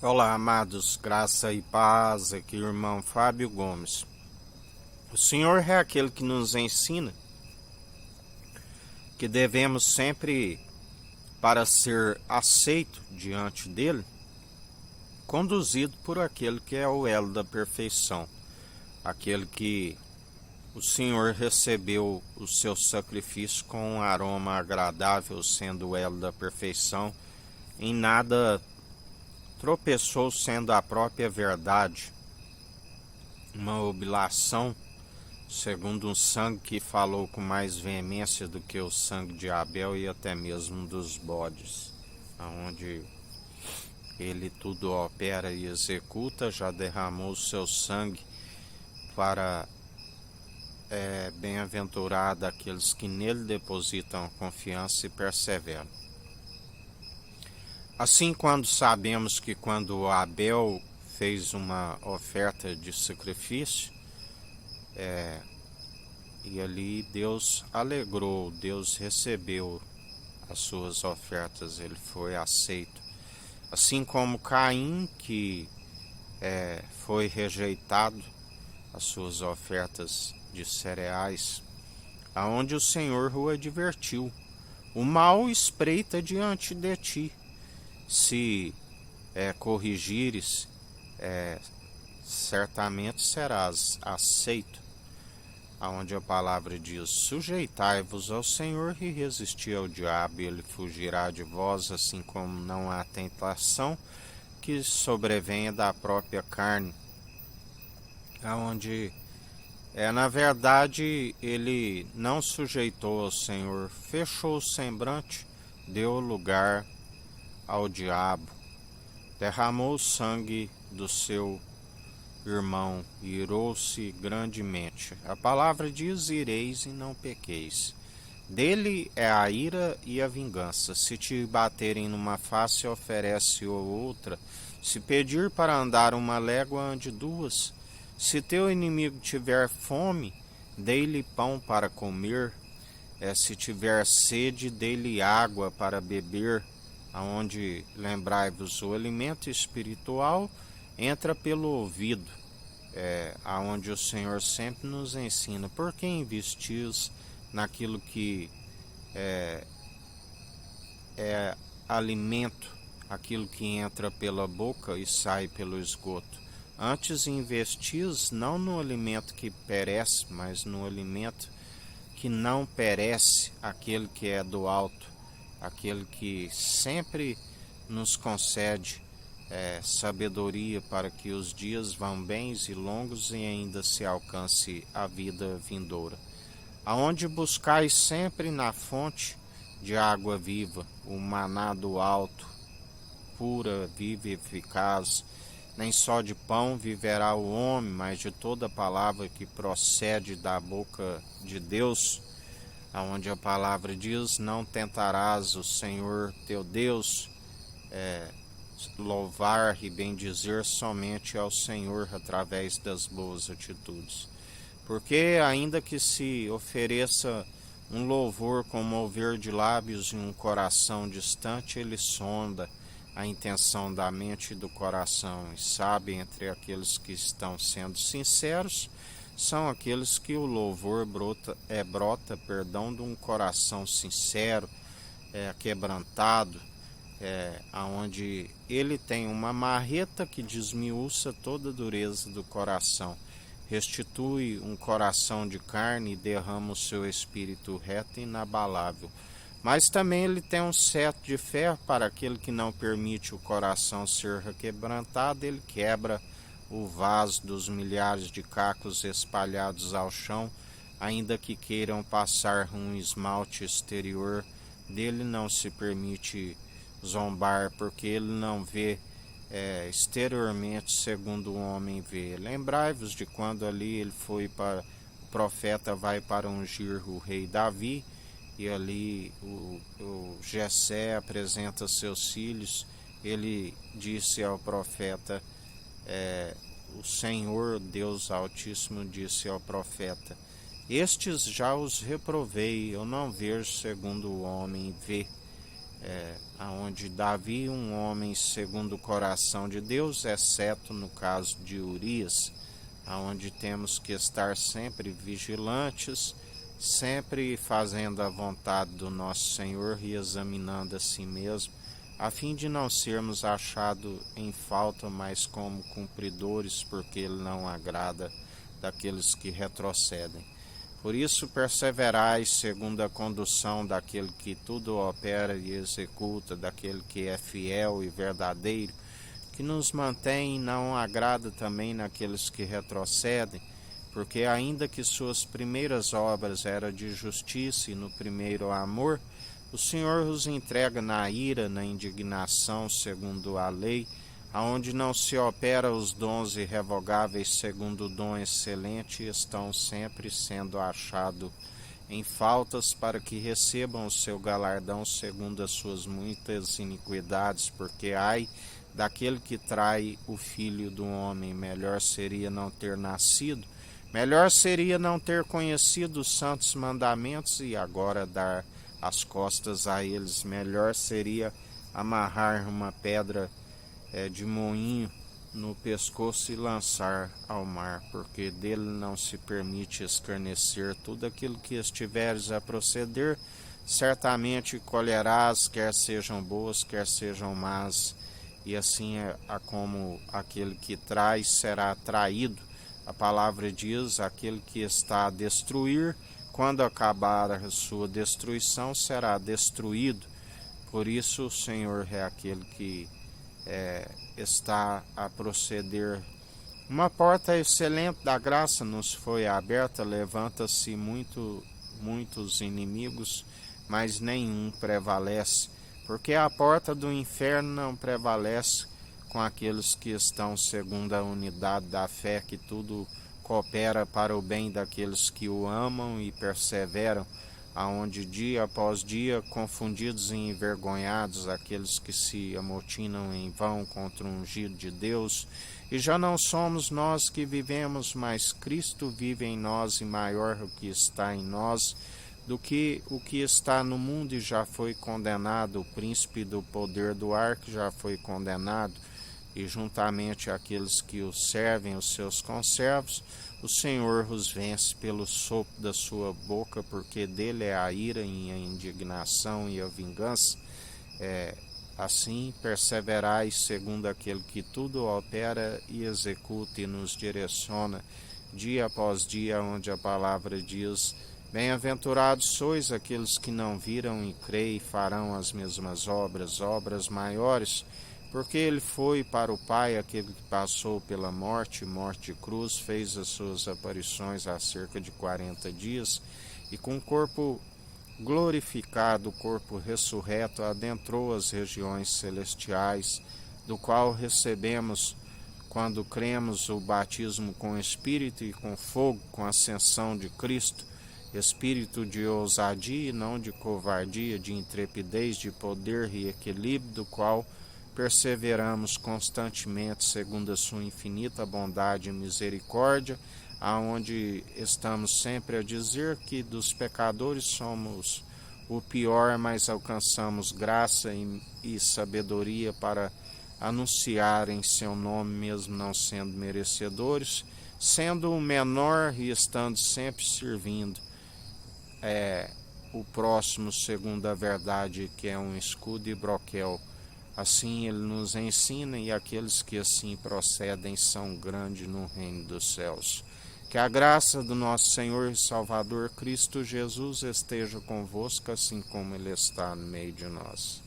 Olá, amados, graça e paz, aqui irmão Fábio Gomes. O Senhor é aquele que nos ensina que devemos sempre, para ser aceito diante dele, conduzido por aquele que é o elo da perfeição, aquele que o Senhor recebeu o seu sacrifício com um aroma agradável, sendo o elo da perfeição, em nada tropeçou, sendo a própria verdade, uma oblação segundo um sangue que falou com mais veemência do que o sangue de Abel e até mesmo dos bodes, aonde ele tudo opera e executa, já derramou o seu sangue para bem-aventurado aqueles que nele depositam a confiança e perseveram. Assim, quando Abel fez uma oferta de sacrifício, e ali Deus alegrou, Deus recebeu as suas ofertas, ele foi aceito. Assim como Caim, que foi rejeitado as suas ofertas de cereais, aonde o Senhor o advertiu: o mal espreita diante de ti, se corrigires, certamente serás aceito. Aonde a palavra diz: sujeitai-vos ao Senhor e resisti ao diabo, e ele fugirá de vós, assim como não há tentação que sobrevenha da própria carne. Aonde, na verdade, ele não sujeitou ao Senhor, fechou o semblante, deu lugar ao diabo, derramou o sangue do seu irmão, irou-se grandemente. A palavra diz: ireis e não pequeis. Dele é a ira e a vingança. Se te baterem numa face, oferece outra. Se pedir para andar uma légua, ande duas. Se teu inimigo tiver fome, dê-lhe pão para comer. Se tiver sede, dê-lhe água para beber. Aonde, lembrai-vos, o alimento espiritual entra pelo ouvido, aonde o Senhor sempre nos ensina: por que investis naquilo que é alimento, aquilo que entra pela boca e sai pelo esgoto. Antes investis não no alimento que perece, mas no alimento que não perece, aquele que é do alto, aquele que sempre nos concede sabedoria para que os dias vão bens e longos e ainda se alcance a vida vindoura. Aonde buscais sempre na fonte de água viva, o maná do alto, pura, viva e eficaz. Nem só de pão viverá o homem, mas de toda palavra que procede da boca de Deus, aonde a palavra diz: não tentarás o Senhor teu Deus. Louvar e bendizer somente ao Senhor através das boas atitudes. Porque ainda que se ofereça um louvor com mover de lábios e um coração distante, ele sonda a intenção da mente e do coração, e sabe entre aqueles que estão sendo sinceros, são aqueles que o louvor brota de um coração sincero, quebrantado, aonde ele tem uma marreta que desmiuça toda a dureza do coração, restitui um coração de carne e derrama o seu espírito reto e inabalável. Mas também ele tem um cetro de ferro para aquele que não permite o coração ser requebrantado. Ele quebra o vaso dos milhares de cacos espalhados ao chão, ainda que queiram passar um esmalte exterior, dele não se permite zombar, porque ele não vê exteriormente segundo o homem vê. Lembrai-vos de quando ali ele foi para, o profeta vai para ungir o rei Davi, e ali o Jessé apresenta seus filhos. Ele disse ao profeta, o Senhor Deus Altíssimo disse ao profeta: estes já os reprovei, eu não vejo segundo o homem vê. aonde Davi, um homem segundo o coração de Deus, exceto no caso de Urias, aonde temos que estar sempre vigilantes, sempre fazendo a vontade do nosso Senhor e examinando a si mesmo, a fim de não sermos achados em falta, mas como cumpridores, porque Ele não agrada daqueles que retrocedem. Por isso, perseverai segundo a condução daquele que tudo opera e executa, daquele que é fiel e verdadeiro, que nos mantém e não agrada também naqueles que retrocedem, porque ainda que suas primeiras obras eram de justiça e no primeiro amor, o Senhor os entrega na ira, na indignação, segundo a lei, aonde não se opera os dons irrevogáveis segundo o dom excelente, estão sempre sendo achados em faltas para que recebam o seu galardão segundo as suas muitas iniquidades, porque ai daquele que trai o filho do homem, melhor seria não ter nascido, melhor seria não ter conhecido os santos mandamentos e agora dar as costas a eles, melhor seria amarrar uma pedra de moinho no pescoço e lançar ao mar, porque dele não se permite escarnecer. Tudo aquilo que estiveres a proceder, certamente colherás, quer sejam boas, quer sejam más, e assim é como aquele que traz será traído. A palavra diz, aquele que está a destruir, quando acabar a sua destruição, será destruído. Por isso o Senhor é aquele que está a proceder. Uma porta excelente da graça nos foi aberta, levanta-se muitos inimigos, mas nenhum prevalece, porque a porta do inferno não prevalece com aqueles que estão segundo a unidade da fé, que tudo coopera para o bem daqueles que o amam e perseveram, aonde dia após dia, confundidos e envergonhados, aqueles que se amotinam em vão contra o ungido de Deus, e já não somos nós que vivemos, mas Cristo vive em nós, e maior o que está em nós do que o que está no mundo, e já foi condenado, o príncipe do poder do ar, que já foi condenado, e juntamente aqueles que o servem, os seus conservos, o Senhor os vence pelo sopro da sua boca, porque dele é a ira e a indignação e a vingança. Assim, perseverai segundo aquele que tudo opera e executa e nos direciona dia após dia, onde a palavra diz: bem-aventurados sois aqueles que não viram e creem e farão as mesmas obras maiores, porque ele foi para o Pai, aquele que passou pela morte de cruz, fez as suas aparições há cerca de 40 dias, e com o corpo glorificado, o corpo ressurreto, adentrou as regiões celestiais, do qual recebemos, quando cremos, o batismo com Espírito e com fogo, com a ascensão de Cristo, espírito de ousadia e não de covardia, de intrepidez, de poder e equilíbrio, do qual perseveramos constantemente segundo a sua infinita bondade e misericórdia, aonde estamos sempre a dizer que dos pecadores somos o pior, mas alcançamos graça e sabedoria para anunciar em seu nome, mesmo não sendo merecedores, sendo o menor e estando sempre servindo o próximo segundo a verdade, que é um escudo e broquel. Assim ele nos ensina, e aqueles que assim procedem são grandes no reino dos céus. Que a graça do nosso Senhor e Salvador Cristo Jesus esteja convosco, assim como Ele está no meio de nós.